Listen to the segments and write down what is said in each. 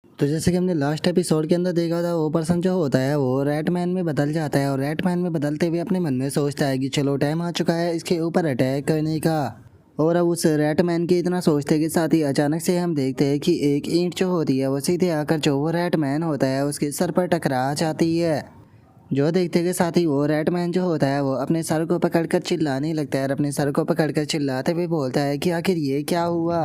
तो जैसे कि हमने लास्ट एपिसोड के अंदर देखा था, वो पर्सन जो होता है वो रैटमैन में बदल जाता है और रैटमैन में बदलते हुए अपने मन में सोचता है कि चलो टाइम आ चुका है इसके ऊपर अटैक करने का। और अब उस रैटमैन के इतना सोचते के साथ ही अचानक से हम देखते हैं कि एक ईंट जो होती है वो सीधे आकर जो वो रैटमैन होता है उसके सर पर टकरा जाती है। जो देखते के साथ ही वो रैटमैन जो होता है वो अपने सर को पकड़कर चिल्लाने लगता है और अपने सर को पकड़कर चिल्लाते हुए बोलता है कि आखिर ये क्या हुआ।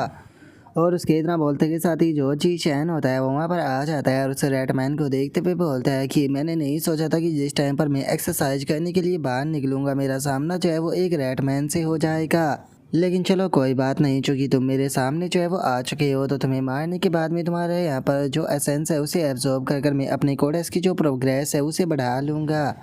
और उसके इतना बोलते के साथ ही जो जी चैन होता है वो वहाँ पर आ जाता है और उस रैटमैन को देखते हुए बोलता है कि मैंने नहीं सोचा था कि जिस टाइम पर मैं एक्सरसाइज करने के लिए बाहर निकलूंगा मेरा सामना जो है वो एक रैटमैन से हो जाएगा। लेकिन चलो कोई बात नहीं, चूंकि तुम मेरे सामने जो है वो आ चुके हो तो तुम्हें मारने के बाद में तुम्हारे यहाँ पर जो एसेंस है उसे एब्जॉर्ब कर मैं अपने कोडेक्स की जो प्रोग्रेस है उसे बढ़ा लूँगा।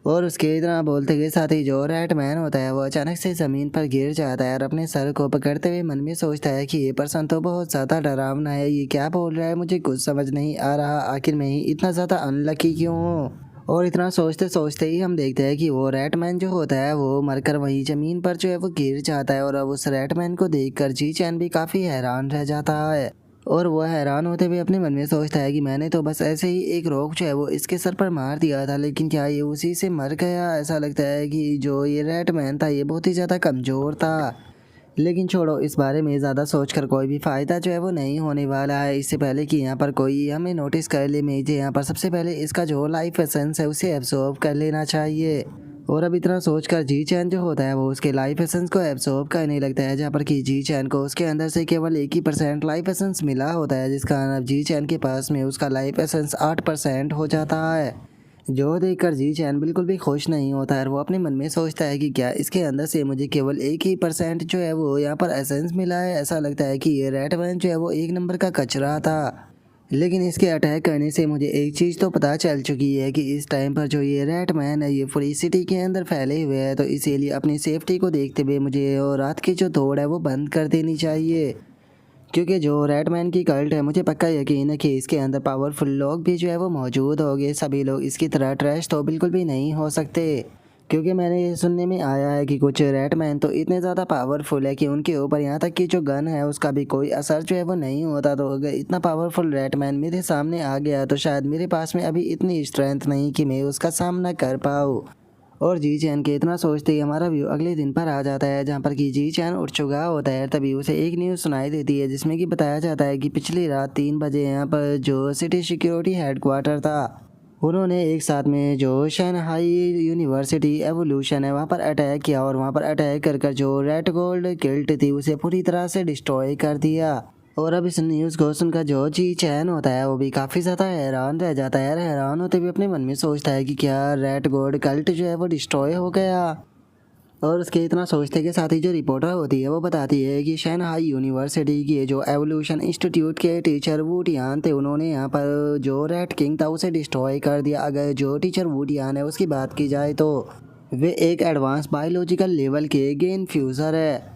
और उसके इतना बोलते के साथ ही जो रैटमैन होता है वो अचानक से ज़मीन पर गिर जाता है और अपने सर को पकड़ते हुए मन में सोचता है कि ये पर्सन तो बहुत ज़्यादा डरावना है, ये क्या बोल रहा है मुझे कुछ समझ नहीं आ रहा, आखिर मैं ही इतना ज़्यादा अनलकी क्यों हूँ। और इतना सोचते सोचते ही हम देखते हैं कि वो रैटमैन जो होता है वो मरकर वहीं ज़मीन पर जो है वो गिर जाता है। और अब उस रैटमैन को देखकर जी चैन भी काफ़ी हैरान रह जाता है और वह हैरान होते हुए अपने मन में सोचता है कि मैंने तो बस ऐसे ही एक रॉक जो है वो इसके सर पर मार दिया था, लेकिन क्या ये उसी से मर गया। ऐसा लगता है कि जो ये रैटमैन था ये बहुत ही ज़्यादा कमज़ोर था। लेकिन छोड़ो, इस बारे में ज़्यादा सोचकर कोई भी फ़ायदा जो है वो नहीं होने वाला है। इससे पहले कि यहाँ पर कोई हमें नोटिस कर ले, मुझे यहाँ पर सबसे पहले इसका जो लाइफ एसेंस है उसे एब्जॉर्ब कर लेना चाहिए। और अब इतना सोचकर जी चैन जो होता है वो उसके लाइफ एसेंस को एब्जॉर्ब करने लगता है, जहाँ पर कि जी चैन को उसके अंदर से केवल 1% लाइफ एसेंस मिला होता है, जिस कारण अब जी चैन के पास में उसका लाइफ एसेंस 8% हो जाता है। जो देखकर जी चैन बिल्कुल भी खुश नहीं होता है और वो अपने मन में सोचता है कि क्या इसके अंदर से मुझे केवल 1% जो है वो यहाँ पर एसेंस मिला है। ऐसा लगता है कि ये रैटमैन जो है वो एक नंबर का कचरा था। लेकिन इसके अटैक करने से मुझे एक चीज़ तो पता चल चुकी है कि इस टाइम पर जो ये रैटमैन है ये पूरी सिटी के अंदर फैले हुए हैं, तो इसीलिए अपनी सेफ्टी को देखते हुए मुझे और रात की जो दौड़ है वो बंद कर देनी चाहिए। क्योंकि जो रैटमैन की कल्ट है मुझे पक्का यकीन है कि इसके अंदर पावरफुल लोग भी जो है वो मौजूद होंगे। सभी लोग इसकी तरह ट्रैश तो बिल्कुल भी नहीं हो सकते, क्योंकि मैंने ये सुनने में आया है कि कुछ रैटमैन तो इतने ज़्यादा पावरफुल है कि उनके ऊपर यहाँ तक कि जो गन है उसका भी कोई असर जो है वो नहीं होता। तो अगर इतना पावरफुल रैटमैन मेरे सामने आ गया तो शायद मेरे पास में अभी इतनी स्ट्रेंथ नहीं कि मैं उसका सामना कर पाऊँ। और जी चैन के इतना सोचते ही हमारा व्यू अगले दिन पर आ जाता है, जहाँ पर कि जी चैन उठ चुका होता है। तभी उसे एक न्यूज़ सुनाई देती है जिसमें कि बताया जाता है कि पिछली रात 3 बजे यहाँ पर जो सिटी सिक्योरिटी हेडक्वार्टर था उन्होंने एक साथ में जो शंघाई यूनिवर्सिटी एवोल्यूशन है वहाँ पर अटैक किया और वहाँ पर अटैक कर जो रेड गोल्ड किल्ट थी उसे पूरी तरह से डिस्ट्रॉय कर दिया। और अब इस न्यूज़ को सुनकर जो जी चैन होता है वो भी काफ़ी ज़्यादा हैरान रह जाता है। हैरान होते हुए अपने मन में सोचता है कि क्या रेड गोल्ड कल्ट जो है वो डिस्ट्रॉय हो गया। और उसके इतना सोचते के साथ ही जो रिपोर्टर होती है वो बताती है कि शंघाई यूनिवर्सिटी के जो एवोल्यूशन इंस्टीट्यूट के टीचर वुडियान थे उन्होंने यहाँ पर जो रेड किंग था उसे डिस्ट्रॉय कर दिया। अगर जो टीचर वुडियान है उसकी बात की जाए तो वे एक एडवांस बायोलॉजिकल लेवल के गेन फ्यूज़र है।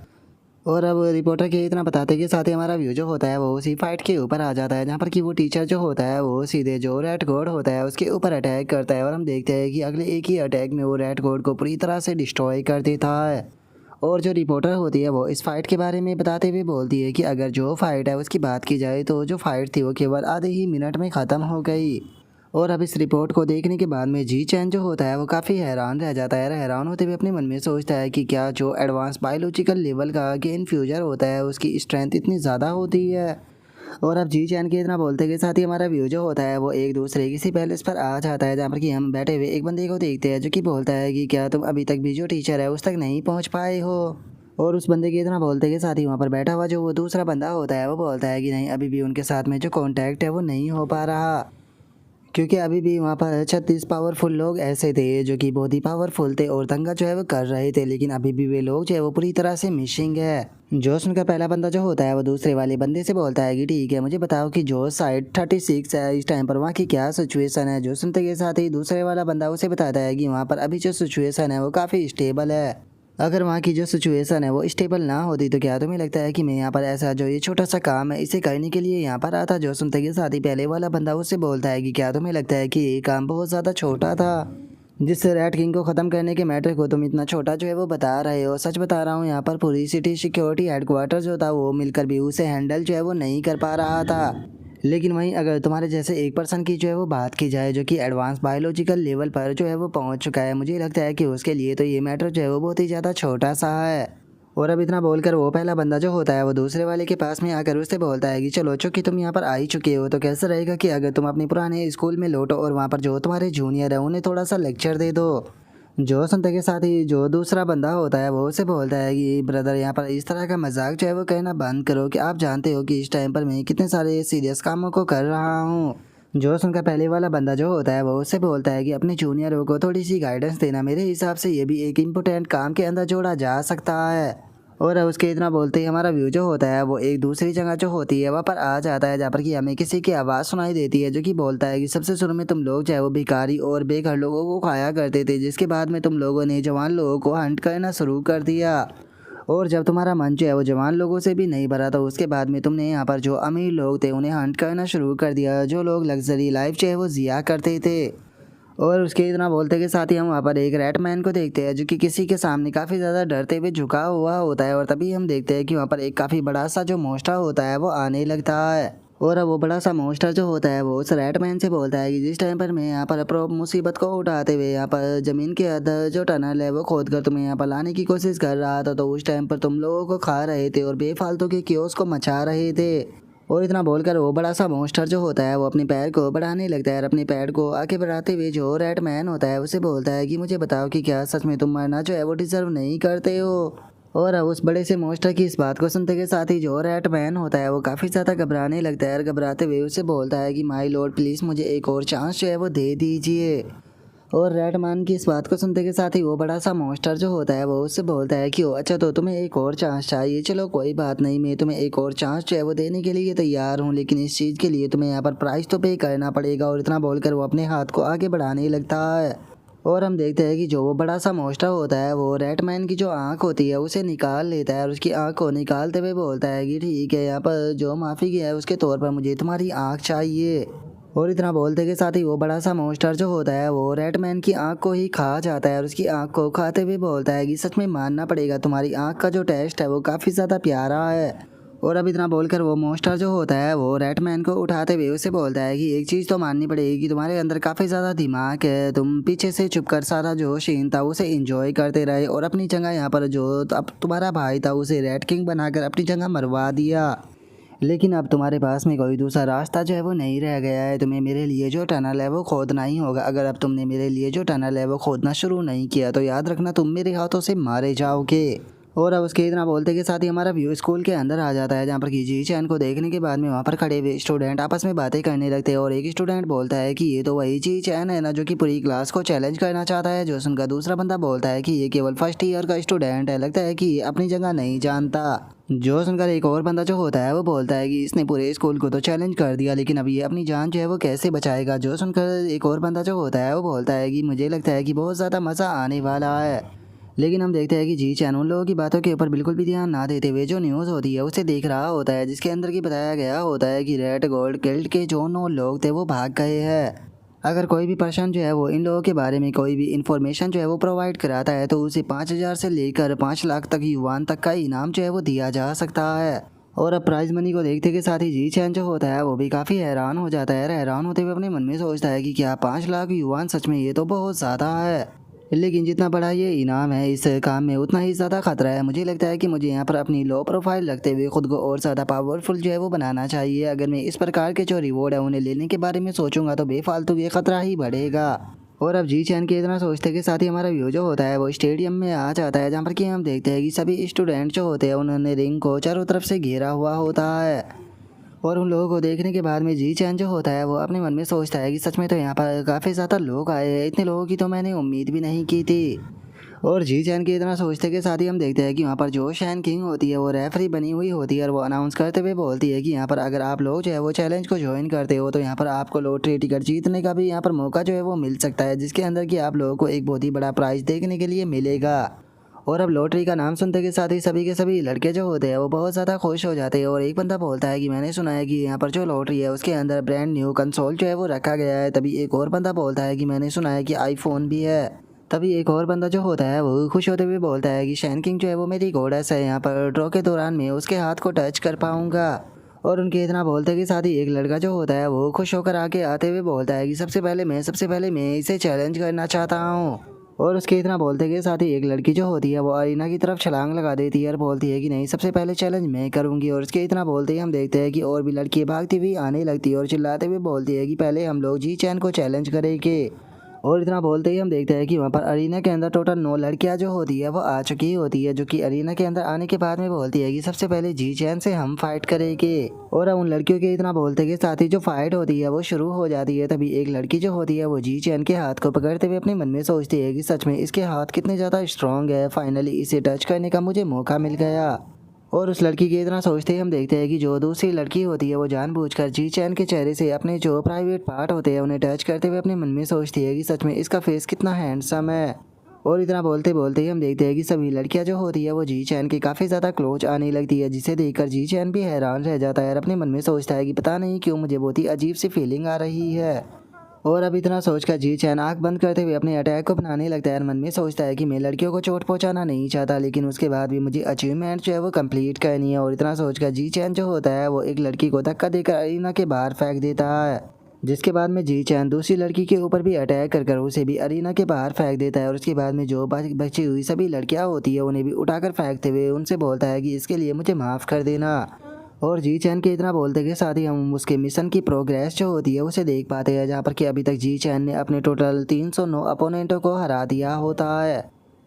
और अब रिपोर्टर के इतना बताते के साथ ही हमारा व्यू जो होता है वो उसी फाइट के ऊपर आ जाता है, जहाँ पर कि वो टीचर जो होता है वो सीधे जो रेड गॉड होता है उसके ऊपर अटैक करता है। और हम देखते हैं कि अगले एक ही अटैक में वो रेड गॉड को पूरी तरह से डिस्ट्रॉय कर देता है। और जो रिपोर्टर होती है वो इस फाइट के बारे में बताते हुए बोलती है कि अगर जो फाइट है उसकी बात की जाए तो जो फाइट थी वो केवल आधे ही मिनट में ख़त्म हो गई। और अब इस रिपोर्ट को देखने के बाद में जी चैन जो होता है वो काफ़ी हैरान रह जाता है। हैरान होते हुए अपने मन में सोचता है कि क्या जो एडवांस बायोलॉजिकल लेवल का गेन फ्यूजर होता है उसकी स्ट्रेंथ इतनी ज़्यादा होती है। और अब जी चैन के इतना बोलते के साथ ही हमारा व्यू जो होता है वो एक दूसरे किसी पैलेस पर आ जाता है, जहाँ पर कि हम बैठे हुए एक बंदे को देखते हैं जो कि बोलता है कि क्या तुम अभी तक भी जो टीचर है उस तक नहीं पहुँच पाए हो। और उस बंदे के इतना बोलते के साथ ही वहाँ पर बैठा हुआ जो वो दूसरा बंदा होता है वो बोलता है कि नहीं, अभी भी उनके साथ में जो कॉन्टैक्ट है वो नहीं हो पा रहा, क्योंकि अभी भी वहाँ पर 36 पावरफुल लोग ऐसे थे जो कि बहुत ही पावरफुल थे और दंगा जो है वो कर रहे थे, लेकिन अभी भी वे लोग जो है वो पूरी तरह से मिसिंग है। जोश उनका पहला बंदा जो होता है वो दूसरे वाले बंदे से बोलता है कि ठीक है, मुझे बताओ कि जो साइड 36 है इस टाइम पर वहाँ की क्या सिचुएशन है। जो सुनते के साथ ही दूसरे वाला बंदा उसे बताता है कि वहाँ पर अभी जो सिचुएशन है वो काफ़ी स्टेबल है। अगर वहाँ की जो सिचुएशन है वो स्टेबल ना होती तो क्या तुम्हें लगता है कि मैं यहाँ पर ऐसा जो ये छोटा सा काम है इसे करने के लिए यहाँ पर आता। जो सुनते के साथ ही पहले वाला बंदा उससे बोलता है कि क्या तुम्हें लगता है कि ये काम बहुत ज़्यादा छोटा था, जिससे रैट किंग को ख़त्म करने के मैटर को तुम इतना छोटा जो है वो बता रहे हो। सच बता रहा हूँ, यहाँ पर पूरी सिटी सिक्योरिटी हेडक्वार्टर जो था वो मिलकर भी उसे हैंडल जो है वो नहीं कर पा रहा था। लेकिन वहीं अगर तुम्हारे जैसे एक पर्सन की जो है वो बात की जाए जो कि एडवांस बायोलॉजिकल लेवल पर जो है वो पहुंच चुका है, मुझे लगता है कि उसके लिए तो ये मैटर जो है वो बहुत ही ज़्यादा छोटा सा है। और अब इतना बोलकर वो पहला बंदा जो होता है वो दूसरे वाले के पास में आकर उससे बोलता है कि चलो चूंकि तुम यहाँ पर आ ही चुके हो तो कैसा रहेगा कि अगर तुम अपने पुराने स्कूल में लौटो और वहाँ पर जो तुम्हारे जूनियर है उन्हें थोड़ा सा लेक्चर दे दो। जो सुनते के साथ ही जो दूसरा बंदा होता है वो उसे बोलता है कि ब्रदर यहाँ पर इस तरह का मजाक जो है वो कहना बंद करो कि आप जानते हो कि इस टाइम पर मैं कितने सारे सीरियस कामों को कर रहा हूँ। जो सुनकर पहले वाला बंदा जो होता है वो उससे बोलता है कि अपने जूनियरों को थोड़ी सी गाइडेंस देना मेरे हिसाब से ये भी एक इम्पोर्टेंट काम के अंदर जोड़ा जा सकता है। और उसके इतना बोलते ही हमारा व्यू जो होता है वो एक दूसरी जगह जो होती है वहाँ पर आ जाता है, जहाँ पर कि हमें किसी की आवाज़ सुनाई देती है जो कि बोलता है कि सबसे शुरू में तुम लोग जो है वो भिखारी और बेघर लोगों को खाया करते थे, जिसके बाद में तुम लोगों ने जवान लोगों को हंट करना शुरू कर दिया। और जब तुम्हारा मन जो है वो जवान लोगों से भी नहीं भरा तो उसके बाद में तुमने यहाँ पर जो अमीर लोग थे उन्हें हंट करना शुरू कर दिया, जो लोग लग्जरी लाइफ जो है वो जिया करते थे। और उसके इतना बोलते के साथ ही हम वहाँ पर एक रैट मैन को देखते हैं जो कि किसी के सामने काफ़ी ज़्यादा डरते हुए झुका हुआ होता है। और तभी हम देखते हैं कि वहाँ पर एक काफ़ी बड़ा सा जो मोस्टर होता है वो आने लगता है। और अब वो बड़ा सा मोस्टर जो होता है वो उस रैट मैन से बोलता है कि जिस टाइम पर मैं यहाँ पर अप्रो मुसीबत को उठाते हुए यहाँ पर ज़मीन के अंदर जो टनल है वो खोद कर तुम्हें यहाँ पर लाने की कोशिश कर रहा था, तो उस टाइम पर तुम लोगों को खा रहे थे और बेफालतू के क्योस को मचा रहे थे। और इतना बोलकर वो बड़ा सा मॉन्स्टर जो होता है वो अपने पैर को बढ़ाने लगता है और अपने पैर को आगे बढ़ाते हुए जो रैट मैन होता है उसे बोलता है कि मुझे बताओ कि क्या सच में तुम मरना जो है वो डिजर्व नहीं करते हो। और अब उस बड़े से मॉन्स्टर की इस बात को सुनते के साथ ही जो रैट मैन होता है वो काफ़ी ज़्यादा घबराने लगता है और घबराते हुए उसे बोलता है कि माई लॉर्ड प्लीज़ मुझे एक और चांस जो है वो दे दीजिए। और रैटमैन की इस बात को सुनते के साथ ही वो बड़ा सा मॉन्स्टर जो होता है वो उससे बोलता है कि ओ अच्छा तो तुम्हें एक और चांस चाहिए, चलो कोई बात नहीं, मैं तुम्हें एक और चांस जो है वो देने के लिए तैयार हूँ, लेकिन इस चीज़ के लिए तुम्हें यहाँ पर प्राइस तो पे करना पड़ेगा। और इतना बोलकर वो अपने हाथ को आगे बढ़ाने लगता है। और हम देखते हैं कि जो वो बड़ा सा मॉन्स्टर होता है वो रैटमैन की जो आँख होती है उसे निकाल लेता है और उसकी आँख को निकालते हुए बोलता है कि ठीक है, यहाँ पर जो माफ़ी किया है उसके तौर पर मुझे तुम्हारी आँख चाहिए। और इतना बोलते के साथ ही वो बड़ा सा मॉन्स्टर जो होता है वो रैटमैन की आंख को ही खा जाता है और उसकी आंख को खाते हुए बोलता है कि सच में मानना पड़ेगा, तुम्हारी आंख का जो टेस्ट है वो काफ़ी ज़्यादा प्यारा है। और अब इतना बोलकर वो मॉन्स्टर जो होता है वो रैटमैन को उठाते हुए उसे बोलता है कि एक चीज़ तो माननी पड़ेगी कि तुम्हारे अंदर काफ़ी ज़्यादा दिमाग है, तुम पीछे से छुप कर सारा जो सीन था उसे इंजॉय करते रहे और अपनी जगह यहाँ पर जो अब तुम्हारा भाई था उसे रैट किंग बनाकर अपनी जगह मरवा दिया। लेकिन अब तुम्हारे पास में कोई दूसरा रास्ता जो है वो नहीं रह गया है, तुम्हें मेरे लिए जो टनल है वो खोदना ही होगा। अगर अब तुमने मेरे लिए जो टनल है वो खोदना शुरू नहीं किया तो याद रखना तुम मेरे हाथों से मारे जाओगे। और अब उसके इतना बोलते के साथ ही हमारा व्यू स्कूल के अंदर आ जाता है, जहाँ पर कि जी चैन को देखने के बाद में वहाँ पर खड़े हुए स्टूडेंट आपस में बातें करने लगते हैं। और एक स्टूडेंट बोलता है कि ये तो वही जी चैन है ना जो कि पूरी क्लास को चैलेंज करना चाहता है, जो सुनकर दूसरा बंदा बोलता है कि ये केवल फर्स्ट ईयर का स्टूडेंट है, लगता है कि ये अपनी जगह नहीं जानता। जो सुनकर एक और बंदा जो होता है वो बोलता है कि इसने पूरे स्कूल को तो चैलेंज कर दिया, लेकिन अब ये अपनी जान जो है वो कैसे बचाएगा। जो सुनकर एक और बंदा जो होता है वो बोलता है कि मुझे लगता है कि बहुत ज़्यादा मज़ा आने वाला है। लेकिन हम देखते हैं कि जी चैन उन लोगों की बातों के ऊपर बिल्कुल भी ध्यान ना देते हुए जो न्यूज़ होती है उसे देख रहा होता है, जिसके अंदर की बताया गया होता है कि रेड गोल्ड गिल्ड के जो 9 लोग थे वो भाग गए हैं। अगर कोई भी पर्सन जो है वो इन लोगों के बारे में कोई भी इन्फॉर्मेशन जो है वो प्रोवाइड कराता है तो उसे 5,000 से लेकर 5 लाख तक युवान तक का इनाम जो है वो दिया जा सकता है। और अब प्राइज मनी को देखते के साथ ही जी चैन जो होता है वो भी काफ़ी हैरान हो जाता है और हैरान होते हुए अपने मन में सोचता है कि क्या 5 लाख युवान, सच में ये तो बहुत ज़्यादा है। लेकिन जितना बड़ा ये इनाम है इस काम में उतना ही ज़्यादा खतरा है। मुझे लगता है कि मुझे यहाँ पर अपनी लो प्रोफाइल रखते हुए खुद को और ज़्यादा पावरफुल जो है वो बनाना चाहिए। अगर मैं इस प्रकार के जो रिवॉर्ड है उन्हें लेने के बारे में सोचूंगा तो बेफालतू ये खतरा ही बढ़ेगा। और अब जी चैन के इतना सोचते के साथ ही हमारा व्यू जो होता है वो स्टेडियम में आ जाता है, जहाँ पर कि हम देखते हैं कि सभी स्टूडेंट जो होते हैं उन्होंने रिंग को चारों तरफ से घेरा हुआ होता है। और उन लोगों को देखने के बाद में जी चैन जो होता है वो अपने मन में सोचता है कि सच में तो यहाँ पर काफ़ी ज़्यादा लोग आए हैं, इतने लोगों की तो मैंने उम्मीद भी नहीं की थी। और जी चैन के इतना सोचते के साथ ही हम देखते हैं कि वहाँ पर जो शैन किंग होती है वो रेफरी बनी हुई होती है और वो अनाउंस करते हुए बोलती है कि यहाँ पर अगर आप लोग जो है वो चैलेंज को ज्वाइन करते हो तो यहाँ पर आपको लॉटरी टिकट जीतने का भी यहाँ पर मौका जो है वो मिल सकता है, जिसके अंदर कि आप लोगों को एक बहुत ही बड़ा प्राइज़ देखने के लिए मिलेगा। और अब लॉटरी का नाम सुनते के साथ ही सभी के सभी लड़के जो होते हैं वो बहुत ज़्यादा खुश हो जाते हैं। और एक बंदा बोलता है कि मैंने सुना है कि यहाँ पर जो लॉटरी है उसके अंदर ब्रांड न्यू कंसोल जो है वो रखा गया है। तभी एक और बंदा बोलता है कि मैंने सुना है कि आईफोन भी है। तभी एक और बंदा जो होता है वो खुश होते हुए बोलता है कि शैन किंग जो है वो मेरी गॉडेस है, यहाँ पर ड्रॉ के दौरान मैं उसके हाथ को टच कर पाऊँगा। और उनके इतना बोलते कि साथ ही एक लड़का जो होता है वो खुश होकर आके आते हुए बोलता है कि सबसे पहले मैं इसे चैलेंज करना चाहता हूँ। और उसके इतना बोलते के साथ ही एक लड़की जो होती है वो अरीना की तरफ छलांग लगा देती है और बोलती है कि नहीं, सबसे पहले चैलेंज मैं करूंगी। और उसके इतना बोलते ही हम देखते हैं कि और भी लड़की भागती हुई आने लगती है और चिल्लाते हुए बोलती है कि पहले हम लोग जी चैन को चैलेंज करेंगे। और इतना बोलते ही हम देखते हैं कि वहाँ पर अरीना के अंदर टोटल 9 लड़कियाँ जो होती है वो आ चुकी होती है, जो कि अरीना के अंदर आने के बाद में बोलती है कि सबसे पहले जी चैन से हम फाइट करेंगे। और उन लड़कियों के इतना बोलते के साथ ही जो फाइट होती है वो शुरू हो जाती है। तभी एक लड़की जो होती है वो जी चैन के हाथ को पकड़ते हुए अपने मन में सोचती है कि सच में इसके हाथ कितने ज़्यादा स्ट्रॉन्ग है, फाइनली इसे टच करने का मुझे मौका मिल गया। और उस लड़की की इतना सोचते ही हम देखते हैं कि जो दूसरी लड़की होती है वो जानबूझकर जी चैन के चेहरे से अपने जो प्राइवेट पार्ट होते हैं उन्हें टच करते हुए अपने मन में सोचती है कि सच में इसका फेस कितना हैंडसम है। और इतना बोलते बोलते ही हम देखते हैं कि सभी लड़कियां जो होती है वो जी चैन के काफ़ी ज़्यादा क्लोज आने लगती है, जिसे देखकर जी चैन भी हैरान रह जाता है और अपने मन में सोचता है कि पता नहीं क्यों मुझे बहुत ही अजीब सी फीलिंग आ रही है। और अब इतना सोचकर जी चैन आंख बंद करते हुए अपने अटैक को बनाने लगता है और मन में सोचता है कि मैं लड़कियों को चोट पहुंचाना नहीं चाहता, लेकिन उसके बाद भी मुझे अचीवमेंट जो है वो कंप्लीट करनी है। और इतना सोचकर जी चैन जो होता है वो एक लड़की को धक्का देकर अरीना के बाहर फेंक देता है, जिसके बाद में जी चैन दूसरी लड़की के ऊपर भी अटैक कर उसे भी अरीना के बाहर फेंक देता है। और उसके बाद में जो बची हुई सभी लड़कियां होती है उन्हें भी उठाकर फेंकते हुए उनसे बोलता है कि इसके लिए मुझे माफ़ कर देना। और जी चैन के इतना बोलते के साथ ही हम उसके मिशन की प्रोग्रेस जो होती है उसे देख पाते हैं, जहाँ पर कि अभी तक जी चैन ने अपने टोटल 309 अपोनेंटों को हरा दिया होता है।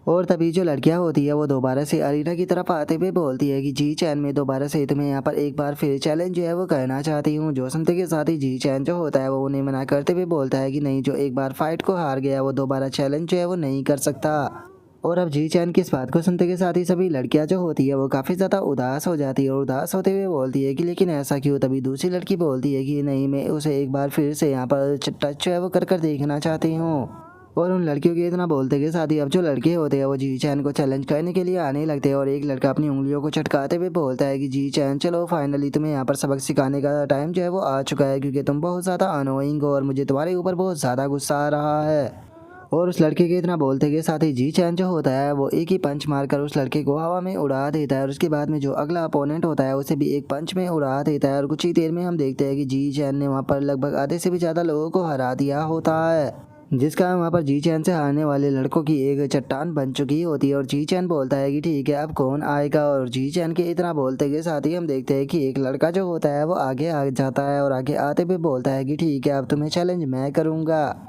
और तभी जो लड़कियां होती है वो दोबारा से अरीना की तरफ आते हुए बोलती है कि जी चैन में दोबारा से तुम्हें यहाँ पर एक बार फिर चैलेंज जो है वो करना चाहती हूँ। जो सुनते के साथ ही जी चैन जो होता है वो उन्हें मना करते हुए बोलता है कि नहीं, जो एक बार फाइट को हार गया वो दोबारा चैलेंज जो है वो नहीं कर सकता। और अब जी चैन की इस बात को सुनते के साथ ही सभी लड़कियां जो होती है वो काफ़ी ज़्यादा उदास हो जाती है और उदास होते हुए बोलती है कि लेकिन ऐसा क्यों। तभी दूसरी लड़की बोलती है कि नहीं, मैं उसे एक बार फिर से यहाँ पर टच जो है वो कर देखना चाहती हूँ। और उन लड़कियों के इतना बोलते के साथ ही अब जो लड़के होते हैं वो जी चैन को चैलेंज करने के लिए आने लगते हैं। और एक लड़का अपनी उंगलियों को चटकाते हुए बोलता है कि जी चैन चलो, फाइनली तुम्हें यहाँ पर सबक सिखाने का टाइम जो है वो आ चुका है, क्योंकि तुम बहुत ज़्यादा अनोइंग हो और मुझे तुम्हारे ऊपर बहुत ज़्यादा गुस्सा आ रहा है। और उस लड़के के इतना बोलते के साथ ही जी चैन जो होता है वो एक ही पंच मारकर उस लड़के को हवा में उड़ा देता है। और उसके बाद में जो अगला अपोनेंट होता है उसे भी एक पंच में उड़ा देता है। और कुछ ही देर में हम देखते हैं कि जी चैन ने वहाँ पर लगभग आधे से भी ज़्यादा लोगों को हरा दिया होता है, जिसका वहाँ पर जी चैन से हारने वाले लड़कों की एक चट्टान बन चुकी होती है। और जी चैन बोलता है कि ठीक है, अब कौन आएगा। और जी चैन के इतना बोलते के साथ ही हम देखते हैं कि एक लड़का जो होता है वो आगे आ जाता है और आगे आते हुए बोलता है कि ठीक है, अब तुम्हें चैलेंज मैं करूँगा।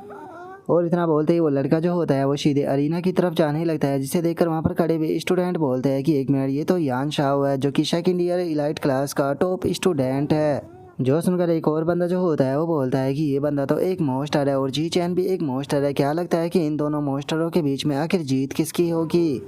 और इतना बोलते ही वो लड़का जो होता है वो सीधे अरीना की तरफ जाने लगता है, जिसे देखकर वहाँ पर खड़े हुए स्टूडेंट बोलते हैं कि एक मिनट, ये तो यान शाह है जो कि सेकंड ईयर इलाइट क्लास का टॉप स्टूडेंट है। जो सुनकर एक और बंदा जो होता है वो बोलता है कि ये बंदा तो एक मॉन्स्टर है और जी चैन भी एक मॉन्स्टर है, क्या लगता है कि इन दोनों मॉन्स्टरों के बीच में आखिर जीत किसकी होगी।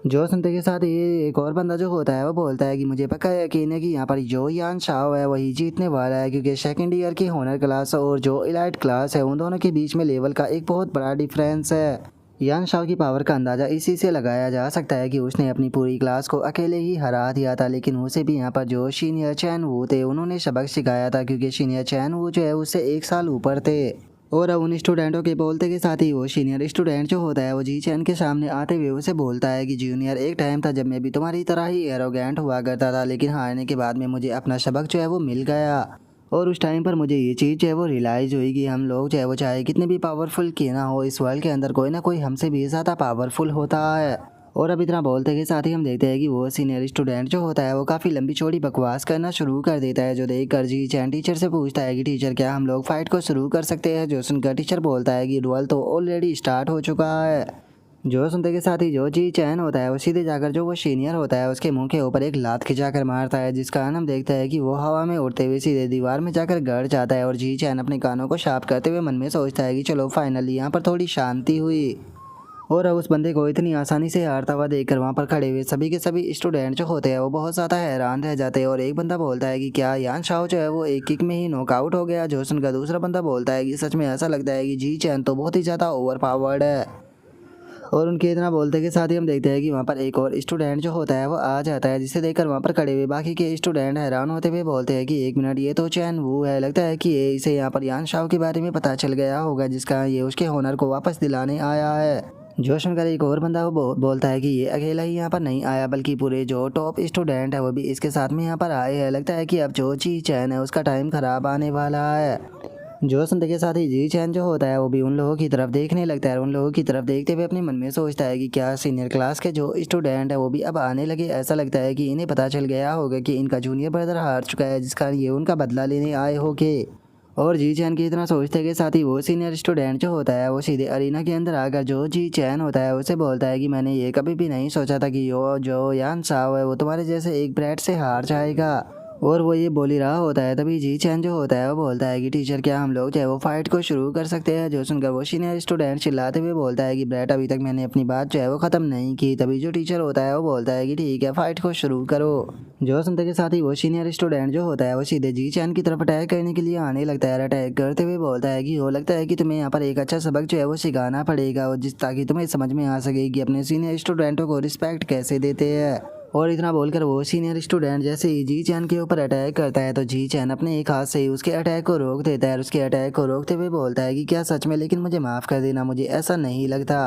जो सुनते के साथ ये एक और बंदा जो होता है वो बोलता है कि मुझे पक्का यकीन है कि यहाँ पर जो यान शाह है वही जीतने वाला है, क्योंकि सेकंड ईयर की हॉनर क्लास और जो इलाइट क्लास है उन दोनों के बीच में लेवल का एक बहुत बड़ा डिफरेंस है। यान शाह की पावर का अंदाज़ा इसी से लगाया जा सकता है कि उसने अपनी पूरी क्लास को अकेले ही हरा दिया था, लेकिन उसे भी यहाँ पर जो सीनियर चैन वू थे उन्होंने सबक सिखाया था, क्योंकि सीनियर चैन वू जो है उससे 1 साल ऊपर थे। और अब उन स्टूडेंटों के बोलते के साथ ही वो सीनियर स्टूडेंट जो होता है वो जी चैन के सामने आते हुए उसे बोलता है कि जूनियर, एक टाइम था जब मैं भी तुम्हारी तरह ही एरोगेंट हुआ करता था, लेकिन हारने के बाद में मुझे अपना सबक जो है वो मिल गया। और उस टाइम पर मुझे ये चीज़ जो है वो रियलाइज़ हुई कि हम लोग जो है वो चाहे कितने भी पावरफुल क्यों ना हो, इस वर्ल्ड के अंदर कोई ना कोई हमसे भी ज़्यादा पावरफुल होता है। और अब इतना बोलते के साथ ही हम देखते हैं कि वो सीनियर स्टूडेंट जो होता है वो काफ़ी लंबी चौड़ी बकवास करना शुरू कर देता है, जो देख कर जी चैन टीचर से पूछता है कि टीचर, क्या हम लोग फाइट को शुरू कर सकते हैं। जो सुनकर टीचर बोलता है कि डुअल तो ऑलरेडी स्टार्ट हो चुका है। जो सुनते के साथ ही जो जी चैन होता है वो सीधे जाकर जो वो सीनियर होता है उसके मुंह के ऊपर एक लात खिंचाकर मारता है, जिस कारण हम देखते हैं कि वो हवा में उड़ते हुए सीधे दीवार में जाकर गड़ जाता है। और जी चैन अपने कानों को शार्प करते हुए मन में सोचता है कि चलो फाइनली यहाँ पर थोड़ी शांति हुई। और अब उस बंदे को इतनी आसानी से हारता हुआ देखकर वहाँ पर खड़े हुए सभी के सभी स्टूडेंट जो होते हैं वो बहुत ज़्यादा हैरान रह जाते हैं। और एक बंदा बोलता है कि क्या यान शाह जो है वो एक किक में ही नॉकआउट हो गया। जो सुनकर दूसरा बंदा बोलता है कि सच में ऐसा लगता है कि जी चैन तो बहुत ही ज़्यादा ओवर पावर्ड है। और उनके इतना बोलते के साथ ही हम देखते हैं कि वहाँ पर एक और स्टूडेंट जो होता है वो आ जाता है, जिसे देखकर वहाँ पर खड़े हुए बाकी के स्टूडेंट हैरान होते हुए बोलते हैं कि एक मिनट, ये तो चैन वू है, लगता है कि इसे यहाँ पर यान शाह के बारे में पता चल गया होगा, जिसका ये उसके होनर को वापस दिलाने आया है। जो सुनकर एक और बंदा वो बोलता है कि ये अकेला ही यहाँ पर नहीं आया बल्कि पूरे जो टॉप स्टूडेंट है वो भी इसके साथ में यहाँ पर आए हैं। लगता है कि अब जो जी चैन है उसका टाइम खराब आने वाला है। जो सुनते के साथ ही जी चैन जो होता है वो भी उन लोगों की तरफ देखने लगता है। उन लोगों की तरफ देखते हुए अपने मन में सोचता है कि क्या सीनियर क्लास के जो स्टूडेंट है वो भी अब आने लगे। ऐसा लगता है कि इन्हें पता चल गया होगा कि इनका जूनियर ब्रदर हार चुका है, जिसका ये उनका बदला लेने आए होगे। और जी चैन की इतना सोचते के साथ ही वो सीनियर स्टूडेंट जो होता है वो सीधे अरीना के अंदर आकर जो जी चैन होता है उसे बोलता है कि मैंने ये कभी भी नहीं सोचा था कि जो यान साव है वो तुम्हारे जैसे एक ब्रैट से हार जाएगा। और वो ये बोल ही रहा होता है तभी जी चैन जो होता है वो बोलता है कि टीचर क्या हम लोग जो है वो फाइट को शुरू कर सकते हैं। जो सुनकर वो सीनियर स्टूडेंट चिल्लाते हुए बोलता है कि ब्रैट अभी तक मैंने अपनी बात जो है वो ख़त्म नहीं की। तभी जो टीचर होता है वो बोलता है कि ठीक है फाइट को शुरू करो। जो सुनते के साथ ही वो सीनियर स्टूडेंट जो होता है वो सीधे जी चैन की तरफ अटैक करने के लिए आने लगता है। अटैक करते हुए बोलता है कि हो लगता है कि तुम्हें यहाँ पर एक अच्छा सबक जो है वो सिखाना पड़ेगा, और जिस ताकि तुम्हें समझ में आ सके कि अपने सीनियर स्टूडेंटों को रिस्पेक्ट कैसे देते हैं। और इतना बोलकर वो सीनियर स्टूडेंट जैसे ही जी चैन के ऊपर अटैक करता है तो जी चैन अपने एक हाथ से ही उसके अटैक को रोक देता है। और उसके अटैक को रोकते हुए बोलता है कि क्या सच में, लेकिन मुझे माफ़ कर देना, मुझे ऐसा नहीं लगता।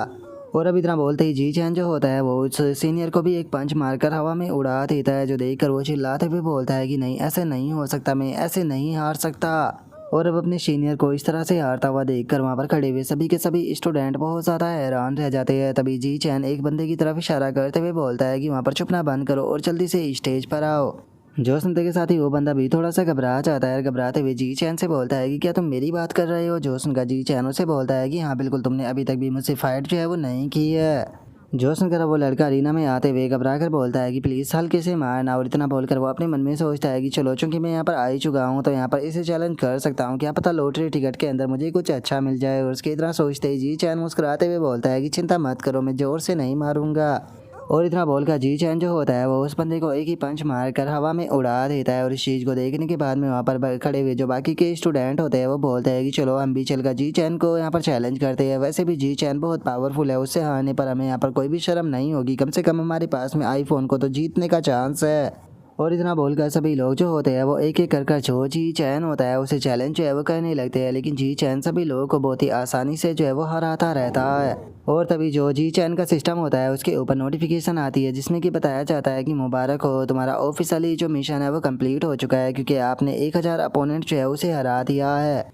और अब इतना बोलते ही जी चैन जो होता है वो उस सीनियर को भी एक पंच मारकर हवा में उड़ा देता है। जो देखकर वो चिल्लाते हुए बोलता है कि नहीं, ऐसे नहीं हो सकता, मैं ऐसे नहीं हार सकता। और अब अपने सीनियर को इस तरह से हारता हुआ देखकर वहाँ पर खड़े हुए सभी के सभी स्टूडेंट बहुत ज़्यादा हैरान रह जाते हैं। तभी जी चैन एक बंदे की तरफ इशारा करते हुए बोलता है कि वहाँ पर चुपना बंद करो और जल्दी से स्टेज पर आओ। जो सुनते के साथ ही वो बंदा भी थोड़ा सा घबरा जाता है। घबराते हुए जी चैन से बोलता है कि क्या तुम मेरी बात कर रहे हो। जो सुनकर जी चैन उसे बोलता है कि हाँ बिल्कुल, तुमने अभी तक भी मुझसे फाइट जो है वो नहीं की है। जो सुनकर वो लड़का अरीना में आते हुए घबरा कर बोलता है कि प्लीज़ हल्के से मारना। और इतना बोलकर वो अपने मन में सोचता है कि चलो चूंकि मैं यहाँ पर आ ही चुका हूँ तो यहाँ पर इसे चैलेंज कर सकता हूँ, क्या पता लॉटरी टिकट के अंदर मुझे कुछ अच्छा मिल जाए। और उसके इतना सोचते ही जी चैन मुस्कुराते हुए बोलता है कि चिंता मत करो, मैं ज़ोर से नहीं मारूंगा। और इतना बोलकर जी चैन जो होता है वो उस बंदे को एक ही पंच मारकर हवा में उड़ा देता है। और इस चीज़ को देखने के बाद में वहाँ पर खड़े हुए जो बाकी के स्टूडेंट होते हैं वो बोलते हैं कि चलो हम भी चलकर जी चैन को यहाँ पर चैलेंज करते हैं। वैसे भी जी चैन बहुत पावरफुल है, उससे हारने पर हमें यहाँ पर कोई भी शर्म नहीं होगी, कम से कम हमारे पास में आईफोन को तो जीतने का चांस है। और इतना बोलकर सभी लोग जो होते हैं वो एक एक कर जो जी चैन होता है उसे चैलेंज जो है वो करने लगते हैं। लेकिन जी चैन सभी लोगों को बहुत ही आसानी से जो है वो हराता रहता है। और तभी जो जी चैन का सिस्टम होता है उसके ऊपर नोटिफिकेशन आती है जिसमें कि बताया जाता है कि मुबारक हो, तुम्हारा ऑफिशियली जो मिशन है वो कंप्लीट हो चुका है, क्योंकि आपने 1000 अपोनेंट जो है उसे हरा दिया है।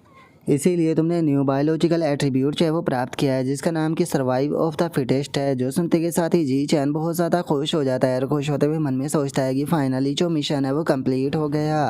इसीलिए तुमने न्यू बायोलॉजिकल एट्रीब्यूट जो है वो प्राप्त किया है जिसका नाम कि सर्वाइव ऑफ द फिटेस्ट है। जो सुनते के साथ ही जी चैन बहुत ज़्यादा खुश हो जाता है और खुश होते हुए मन में सोचता है कि फाइनली जो मिशन है वो कंप्लीट हो गया।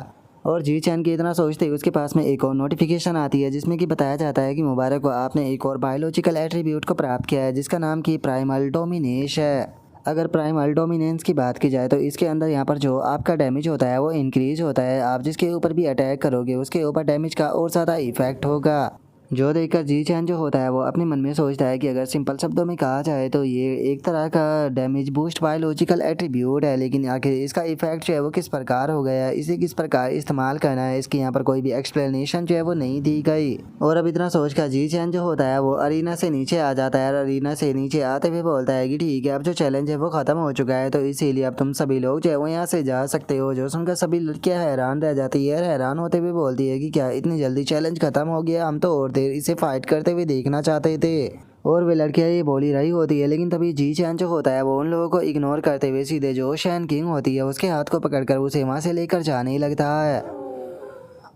और जी चैन की इतना सोचते ही उसके पास में एक और नोटिफिकेशन आती है जिसमें कि बताया जाता है कि मुबारक को, आपने एक और बायोलॉजिकल एट्रीब्यूट को प्राप्त किया है जिसका नाम कि प्राइमल डोमिनेश है। अगर प्राइमल डोमिनेंस की बात की जाए तो इसके अंदर यहाँ पर जो आपका डैमेज होता है वो इंक्रीज होता है। आप जिसके ऊपर भी अटैक करोगे उसके ऊपर डैमेज का और ज़्यादा इफेक्ट होगा। जो देखकर जी चैन जो होता है वो अपने मन में सोचता है कि अगर सिंपल शब्दों में कहा जाए तो ये एक तरह का डैमेज बूस्ट बायोलॉजिकल एट्रीब्यूट है, लेकिन आखिर इसका इफेक्ट जो है वो किस प्रकार हो गया है, इसे किस प्रकार इस्तेमाल करना है, इसकी यहाँ पर कोई भी एक्सप्लेनेशन जो है वो नहीं दी गई। और अब इतना सोचकर जी चैन जो होता है वो अरीना से नीचे आ जाता है और अरीना से नीचे आते हुए बोलता है कि ठीक है, अब जो चैलेंज है वो ख़त्म हो चुका है, तो इसीलिए अब तुम सभी लोग जो है वो यहाँ से जा सकते हो। जो सुनकर सभी लड़कियाँ हैरान रह जाती है, हैरान होते हुए बोलती है कि क्या इतनी जल्दी चैलेंज ख़त्म हो गया, हम तो और देर इसे फाइट करते हुए देखना चाहते थे। और वे लड़कियां ये बोली रही होती है, लेकिन तभी जी चैन जो होता है वो उन लोगों को इग्नोर करते हुए सीधे जो शैन किंग होती है उसके हाथ को पकड़कर उसे वहाँ से लेकर जाने लगता है।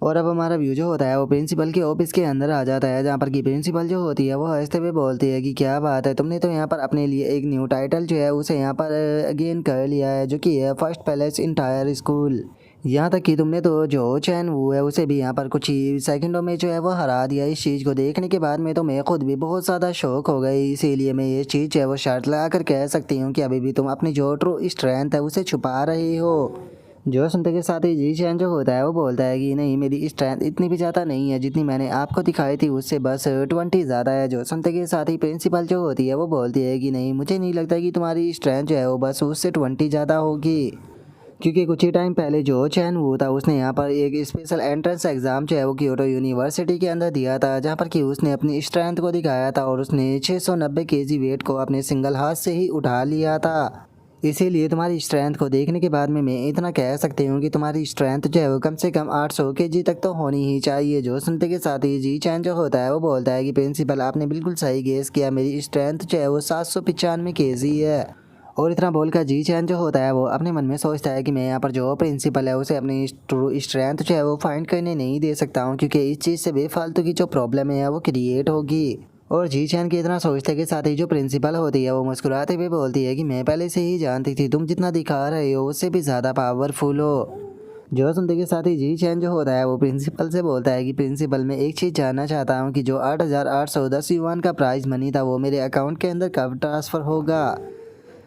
और अब हमारा व्यू जो होता है वो प्रिंसिपल के ऑफिस के अंदर आ जाता है, जहाँ पर की प्रिंसिपल जो होती है वो हंसते हुए बोलती है कि क्या बात है, तुमने तो यहाँ पर अपने लिए एक न्यू टाइटल जो है उसे यहाँ पर अगेन कर लिया है, जो कि है फर्स्ट पैलेस इंटायर स्कूल। यहाँ तक कि तुमने तो जो चैन वू है उसे भी यहाँ पर कुछ ही सेकंडों में जो है वो हरा दिया। इस चीज़ को देखने के बाद में तो मैं खुद भी बहुत ज़्यादा शौक हो गई। इसीलिए मैं ये चीज़ जो है वो शर्त लगा कर कह सकती हूँ कि अभी भी तुम अपनी जो ट्रू स्ट्रेंथ है उसे छुपा रही हो। जो सुनते के साथ ही जी चैन जो होता है वो बोलता है कि नहीं, मेरी स्ट्रेंथ इतनी भी ज़्यादा नहीं है, जितनी मैंने आपको दिखाई थी उससे बस 20 ज़्यादा है। जो सुनते के साथ ही प्रिंसिपल जो होती है वो बोलती है कि नहीं, मुझे नहीं लगता कि तुम्हारी स्ट्रेंथ जो है वो बस उससे 20 ज़्यादा होगी, क्योंकि कुछ ही टाइम पहले जो चैन वो था उसने यहाँ पर एक स्पेशल एंट्रेंस एग्ज़ाम जो है वो क्योटो यूनिवर्सिटी के अंदर दिया था, जहाँ पर कि उसने अपनी स्ट्रेंथ को दिखाया था और उसने 690 केजी वेट को अपने सिंगल हाथ से ही उठा लिया था। इसीलिए तुम्हारी स्ट्रेंथ को देखने के बाद में मैं इतना कह सकती हूँ कि तुम्हारी स्ट्रेंथ जो है वो कम से कम 800 केजी तक तो होनी ही चाहिए। जो सुनते के साथ ही जी चैन जो होता है वो बोलता है कि प्रिंसिपल आपने बिल्कुल सही गेस किया, मेरी स्ट्रेंथ जो है वो 795 केजी है। और इतना बोलकर जी चैन जो होता है वो अपने मन में सोचता है कि मैं यहाँ पर जो प्रिंसिपल है उसे अपनी स्ट्रेंथ जो है वो फाइंड करने नहीं दे सकता हूँ, क्योंकि इस चीज़ से बेफालतू की जो प्रॉब्लम है वो क्रिएट होगी। और जी चैन के इतना सोचते के साथ ही जो प्रिंसिपल होती है वो मुस्कुराते हुए बोलती है कि मैं पहले से ही जानती थी तुम जितना दिखा रहे हो उससे भी ज़्यादा पावरफुल हो। जो सुनते के साथ ही जी चैन जो होता है वो प्रिंसिपल से बोलता है कि प्रिंसिपल मैं एक चीज़ जानना चाहता हूँ कि जो 8,810 युआन का प्राइज मनी था वो मेरे अकाउंट के अंदर कब ट्रांसफ़र होगा।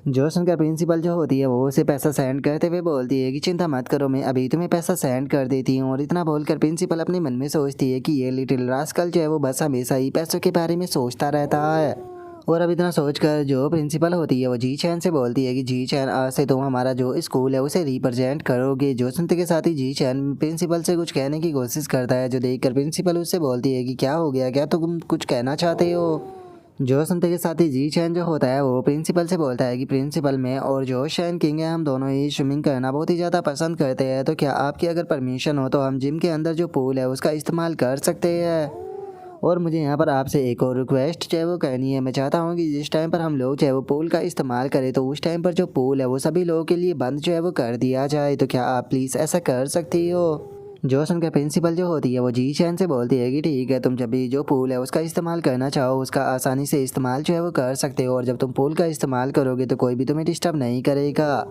जो सुनकर प्रिंसिपल जो होती है वो उसे पैसा सेंड करते हुए बोलती है कि चिंता मत करो, मैं अभी तुम्हें पैसा सेंड कर देती हूँ। और इतना बोलकर प्रिंसिपल अपने मन में सोचती है कि ये लिटिल रास्कल जो है वो बस हमेशा ही पैसों के बारे में सोचता रहता है। और अब इतना सोचकर जो प्रिंसिपल होती है वो जी चैन से बोलती है कि जी चैन आज से तुम हमारा जो स्कूल है उसे रिप्रेजेंट करोगे। जो सुनते के साथ ही जी चैन प्रिंसिपल से कुछ कहने की कोशिश करता है, जो देखकर प्रिंसिपल उससे बोलती है कि क्या हो गया, क्या तुम कुछ कहना चाहते हो। जो सुनते के साथ ही जी चैन जो होता है वो प्रिंसिपल से बोलता है कि प्रिंसिपल मैं और जो शैन किंग है हम दोनों ही स्विमिंग करना बहुत ही ज़्यादा पसंद करते हैं, तो क्या आपकी अगर परमिशन हो तो हम जिम के अंदर जो पूल है उसका इस्तेमाल कर सकते हैं। और मुझे यहाँ पर आपसे एक और रिक्वेस्ट जो है वो करनी है, मैं चाहता हूँ कि जिस टाइम पर हम लोग जो है वो पूल का इस्तेमाल करें तो उस टाइम पर जो पूल है वो सभी लोगों के लिए बंद जो है वो कर दिया जाए, तो क्या आप प्लीज़ ऐसा कर सकती हो। जो सुनकर प्रिंसिपल जो होती है वो जी चैन से बोलती है कि ठीक है, तुम जब भी जो पूल है उसका इस्तेमाल करना चाहो उसका आसानी से इस्तेमाल जो है वो कर सकते हो, और जब तुम पूल का इस्तेमाल करोगे तो कोई भी तुम्हें डिस्टर्ब नहीं करेगा।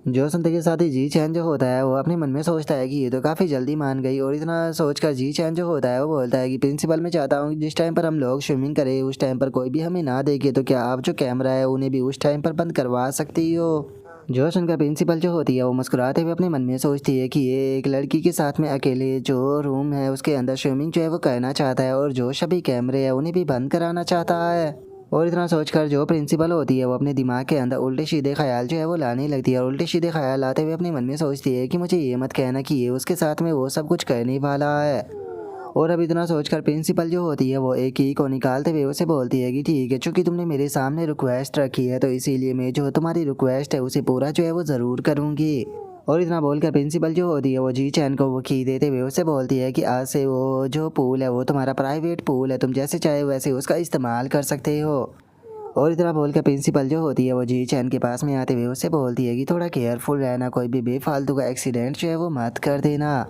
जो सुनते के साथ ही जी चैन जो होता है वो अपने मन में सोचता है कि ये तो काफ़ी जल्दी मान गई। और इतना सोचकर जी चैन जो होता है वो बोलता है कि प्रिंसिपल मैं चाहता हूँ कि जिस टाइम पर हम लोग स्विमिंग करें उस टाइम पर कोई भी हमें ना देखे, तो क्या आप जो कैमरा है उन्हें भी उस टाइम पर बंद करवा सकती हो। जो सुनकर प्रिंसिपल जो होती है वो मुस्कुराते हुए अपने मन में सोचती है कि ये एक लड़की के साथ में अकेले जो रूम है उसके अंदर स्विमिंग जो है वो करना चाहता है और जो सभी कैमरे हैं उन्हें भी बंद कराना चाहता है। और इतना सोचकर जो प्रिंसिपल होती है वो अपने दिमाग के अंदर उल्टे सीधे ख्याल जो है वो लाने लगती है, और उल्टे सीधे ख्याल लाते हुए अपने मन में सोचती है कि मुझे ये मत कहना कि ये उसके साथ में वो सब कुछ करने वाला है। और अब इतना सोचकर प्रिंसिपल जो होती है वो एक की को निकालते हुए उसे बोलती है कि ठीक है, चूँकि तुमने मेरे सामने रिक्वेस्ट रखी है तो इसीलिए मैं जो तुम्हारी रिक्वेस्ट है उसे पूरा जो है वो ज़रूर करूँगी। और इतना बोलकर प्रिंसिपल जो होती है वो जी चैन को वो की देते हुए उसे बोलती है कि आज से वो जो पूल है वो तुम्हारा प्राइवेट पूल है, तुम जैसे चाहे वैसे उसका इस्तेमाल कर सकते हो। और इतना बोलकर प्रिंसिपल जो होती है वो जी चैन के पास में आते हुए उससे बोलती है कि थोड़ा केयरफुल रहना, कोई भी बेफालतू का एक्सीडेंट जो है वो मत कर देना।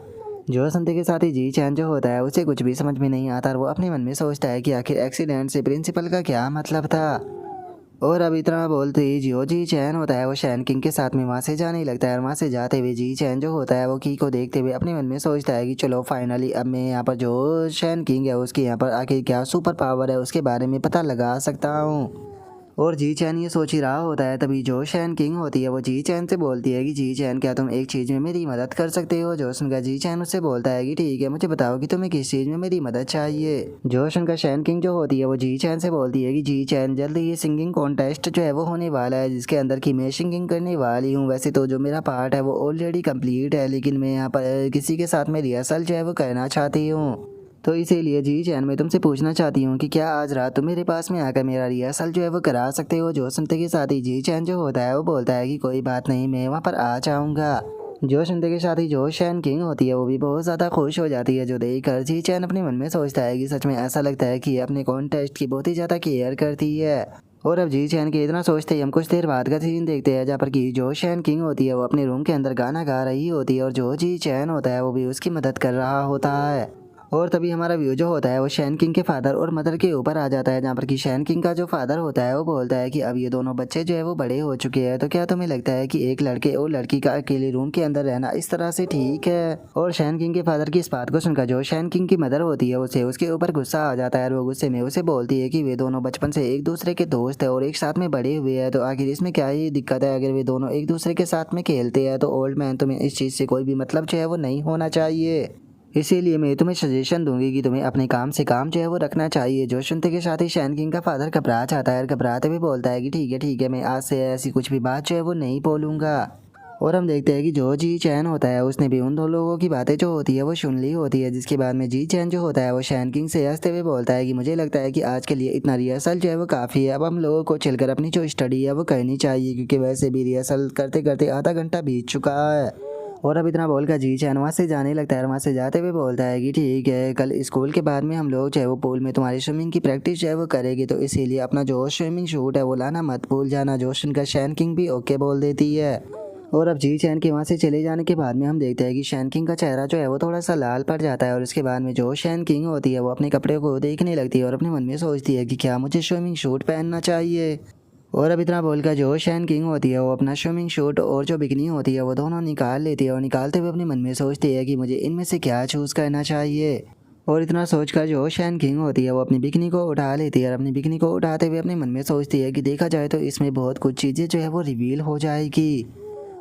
जो सुनते के साथ ही जी चैन जो होता है उसे कुछ भी समझ में नहीं आता और वो अपने मन में सोचता है कि आखिर एक्सीडेंट से प्रिंसिपल का क्या मतलब था। और अब इतना बोलते ही जो जी चैन होता है वो शैन किंग के साथ में वहाँ से जाने लगता है, और वहाँ से जाते हुए जी चैन जो होता है वो की को देखते हुए अपने मन में सोचता है कि चलो फाइनली अब मैं यहाँ पर जो शैन किंग है उसके यहाँ पर आखिर क्या सुपर पावर है उसके बारे में पता लगा सकता हूँ। और जी चैन ये सोच ही रहा होता है, तभी जो शैन किंग होती है वो जी चैन से बोलती है कि जी चैन क्या तुम एक चीज़ में मेरी मदद कर सकते हो। जो सुनकर जी चैन उससे बोलता है कि ठीक है, मुझे बताओ कि तुम्हें किस चीज़ में मेरी मदद चाहिए। जो सुनकर शैन किंग जो होती है वो जी चैन से बोलती है कि जी चैन जल्दी ये सिंगिंग कॉन्टेस्ट जो है वो होने वाला है जिसके अंदर की मैं सिंगिंग करने वाली हूँ। वैसे तो जो मेरा पार्ट है वो ऑलरेडी कम्प्लीट है, लेकिन मैं यहाँ पर किसी के साथ में रिहर्सल जो है वो करना चाहती हूँ, तो इसीलिए जी चैन मैं तुमसे पूछना चाहती हूँ कि क्या आज रात तुम मेरे पास में आकर मेरा रिहर्सल जो है वो करा सकते हो। जो सुनते के साथ ही जी चैन जो होता है वो बोलता है कि कोई बात नहीं, मैं वहाँ पर आ जाऊँगा। जो सुनते के साथ ही जो शैन किंग होती है वो भी बहुत ज़्यादा खुश हो जाती है, जो देख कर जी चैन अपने मन में सोचता है कि सच में ऐसा लगता है कि ये अपने कॉन्टेस्ट की बहुत ही ज़्यादा केयर करती है। और अब जी चैन के इतना सोचते ही हम कुछ देर बाद का सीन देखते हैं जहाँ पर कि जो शैन किंग होती है वो अपने रूम के अंदर गाना गा रही होती है और जो जी चैन होता है वो भी उसकी मदद कर रहा होता है। और तभी हमारा व्यू जो होता है वो शैन किंग के फादर और मदर के ऊपर आ जाता है, जहाँ पर कि शैन किंग का जो फादर होता है वो बोलता है कि अब ये दोनों बच्चे जो है वो बड़े हो चुके हैं, तो क्या तुम्हें लगता है कि एक लड़के और लड़की का अकेले रूम के अंदर रहना इस तरह से ठीक है। और शैन किंग के फादर की इस बात को सुनकर जो शैन किंग की मदर होती है उसे उसके ऊपर गुस्सा आ जाता है और वो गुस्से में उसे बोलती है कि वे दोनों बचपन से एक दूसरे के दोस्त है और एक साथ में बड़े हुए हैं, तो आखिर इसमें क्या ही दिक्कत है अगर वे दोनों एक दूसरे के साथ में खेलते हैं। तो ओल्ड मैन, तुम्हें इस चीज़ से कोई भी मतलब जो है वो नहीं होना चाहिए, इसीलिए मैं तुम्हें सजेशन दूंगी कि तुम्हें अपने काम से काम जो है वो रखना चाहिए। जो सुनते के साथ ही शैन किंग का फादर घबरा जाता है और घबराते हुए बोलता है कि ठीक है, मैं आज से ऐसी कुछ भी बात जो है वो नहीं बोलूँगा। और हम देखते हैं कि जो जी चैन होता है उसने भी उन दो लोगों की बातें जो होती है वो सुन ली होती है, जिसके बाद में जी चैन जो होता है वो शैन किंग से हंसते हुए बोलता है कि मुझे लगता है कि आज के लिए इतना रिहर्सल जो है वो काफ़ी है, अब हम लोगों को चलकर अपनी जो स्टडी है वो करनी चाहिए, क्योंकि वैसे भी रिहर्सल करते करते आधा घंटा बीत चुका है। और अब इतना बोलकर जी चैन वहाँ से जाने लगता है और वहाँ से जाते हुए बोलता है कि ठीक है, कल स्कूल के बाद में हम लोग जो है वो पूल में तुम्हारी स्विमिंग की प्रैक्टिस जो है वो करेगी, तो इसीलिए अपना जो स्विमिंग सूट है वो लाना मत भूल जाना। जो सुनकर शैन किंग भी ओके बोल देती है। और अब जी चैन के वहाँ से चले जाने के बाद में हम देखते हैं कि शैन किंग का चेहरा जो है वो थोड़ा सा लाल पड़ जाता है, और उसके बाद में जो शैन किंग होती है वो अपने कपड़े को देखने लगती है और अपने मन में सोचती है कि क्या मुझे स्विमिंग सूट पहनना चाहिए। और अब इतना बोलकर जो शैन किंग होती है वो अपना स्विमिंग सूट और जो बिकनी होती है वो दोनों निकाल लेती है, और निकालते हुए अपने मन में सोचती है कि मुझे इनमें से क्या चूज़ करना चाहिए। और इतना सोचकर जो शैन किंग होती है वो अपनी बिकनी को उठा लेती है, और अपनी बिकनी को उठाते हुए अपने मन में सोचती है कि देखा जाए तो इसमें बहुत कुछ चीज़ें जो है वो रिवील हो जाएगी।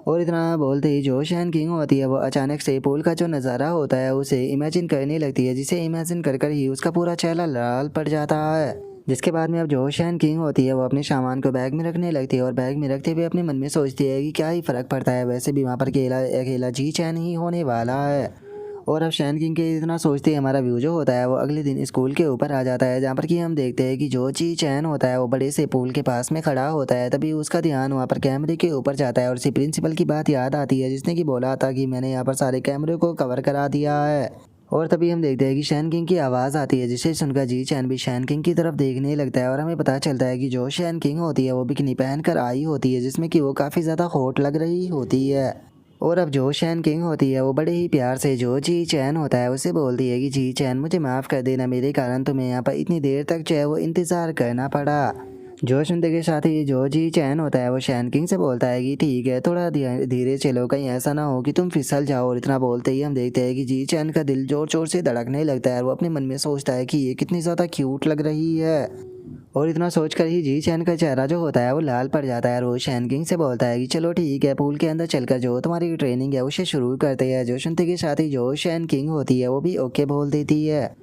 और इतना बोलते ही जो शैन किंग होती है वो अचानक से पूल का जो नज़ारा होता है उसे इमेजिन करने लगती है, जिसे इमेजिन कर कर ही उसका पूरा चेहरा लाल पड़ जाता है। जिसके बाद में अब जो शैन किंग होती है वो अपने सामान को बैग में रखने लगती है, और बैग में रखते हुए अपने मन में सोचती है कि क्या ही फ़र्क पड़ता है, वैसे भी वहाँ पर अकेला अकेला जी चैन ही होने वाला है। और अब शैन किंग के इतना सोचते ही हमारा व्यू जो होता है वो अगले दिन स्कूल के ऊपर आ जाता है, जहाँ पर कि हम देखते हैं कि जो जी चैन होता है वो बड़े से पूल के पास में खड़ा होता है। तभी उसका ध्यान वहाँ पर कैमरे के ऊपर जाता है और उसे प्रिंसिपल की बात याद आती है, जिसने कि बोला था कि मैंने यहाँ पर सारे कैमरे को कवर करा दिया है। और तभी हम देखते हैं कि शैन किंग की आवाज़ आती है, जिसे सुनकर जी चैन भी शैन किंग की तरफ देखने लगता है, और हमें पता चलता है कि जो शैन किंग होती है वो बिकनी पहन कर आई होती है, जिसमें कि वो काफ़ी ज़्यादा हॉट लग रही होती है। और अब जो शैन किंग होती है वो बड़े ही प्यार से जो जी चैन होता है उसे बोलती है कि जी चैन मुझे माफ़ कर देना, मेरे कारण तुम्हें यहाँ पर इतनी देर तक जो है वो इंतज़ार करना पड़ा। जो सुनते के साथ ही जो जी चैन होता है वो शैन किंग से बोलता है कि ठीक है, थोड़ा धीरे चलो, कहीं ऐसा ना हो कि तुम फिसल जाओ। और इतना बोलते ही हम देखते हैं कि जी चैन का दिल जोर जोर से धड़कने लगता है, और वो अपने मन में सोचता है कि ये कितनी ज़्यादा क्यूट लग रही है। और इतना सोचकर ही जी चैन का चेहरा जो होता है वो लाल पड़ जाता है, और वो शैन किंग से बोलता है कि चलो ठीक है, पूल के अंदर चलकर जो तुम्हारी ट्रेनिंग है उसे शुरू करते हैं। जो सुनते के साथ ही जो शैन किंग होती है वो भी ओके बोल देती है।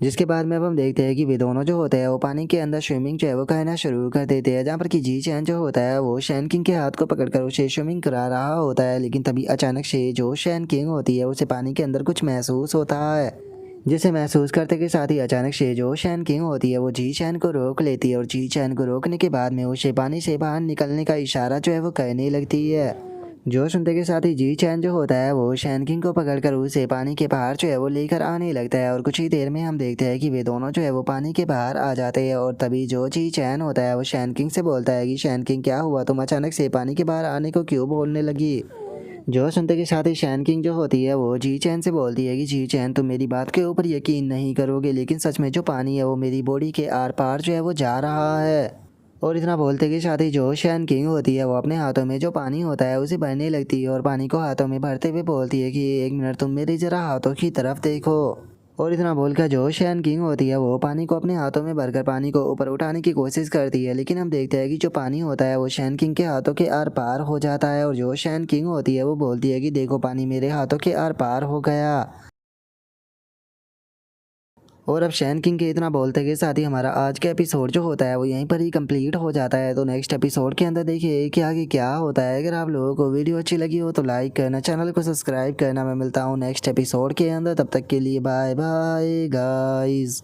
जिसके बाद में अब हम देखते हैं कि वे दोनों जो होते हैं वो पानी के अंदर स्विमिंग जो है वो करना शुरू कर देते हैं, जहाँ पर कि जी चैन जो होता है वो शैन किंग के हाथ को पकड़कर उसे स्विमिंग करा रहा होता है। लेकिन तभी अचानक से जो शैन किंग होती है उसे पानी के अंदर कुछ महसूस होता है, जिसे महसूस करते के साथ ही अचानक से जो शैन किंग होती है वो जी चैन को रोक लेती है, और जी चैन को रोकने के बाद में उसे पानी से बाहर निकलने का इशारा जो है वो करने लगती है। जो सुनते के साथ ही जी चैन जो होता है वो शैन किंग को पकड़कर उसे पानी के बाहर जो है वो लेकर आने लगता है, और कुछ ही देर में हम देखते हैं कि वे दोनों जो है वो पानी के बाहर आ जाते हैं। और तभी जो जी चैन होता है वो शैन किंग से बोलता है कि शैन किंग क्या हुआ, तुम अचानक से पानी के बाहर आने को क्यों बोलने लगी। जो सुनते के साथ ही शैन किंग जो होती है वो जी चैन से बोलती है कि जी चैन, तुम मेरी बात के ऊपर यकीन नहीं करोगे, लेकिन सच में जो पानी है वो मेरी बॉडी के आर पार जो है वो जा रहा है। और इतना बोलते के साथ ही जो शैन किंग होती है वो अपने हाथों में जो पानी होता है उसे भरने लगती है, और पानी को हाथों में भरते हुए बोलती है कि एक मिनट तुम मेरी ज़रा हाथों की तरफ देखो। और इतना बोलकर जो शैन किंग होती है वो पानी को अपने हाथों में भरकर पानी को ऊपर उठाने की कोशिश करती है, लेकिन हम देखते हैं कि जो पानी होता है वो शैन किंग के हाथों के आर पार हो जाता है। और जो शैन किंग होती है वो बोलती है कि देखो, पानी मेरे हाथों के आर पार हो गया। और अब शैन किंग के इतना बोलते के साथ ही हमारा आज का एपिसोड जो होता है वो यहीं पर ही कंप्लीट हो जाता है। तो नेक्स्ट एपिसोड के अंदर देखिए कि आगे क्या होता है। अगर आप लोगों को वीडियो अच्छी लगी हो तो लाइक करना, चैनल को सब्सक्राइब करना। मैं मिलता हूँ नेक्स्ट एपिसोड के अंदर, तब तक के लिए बाय बाय गाइस।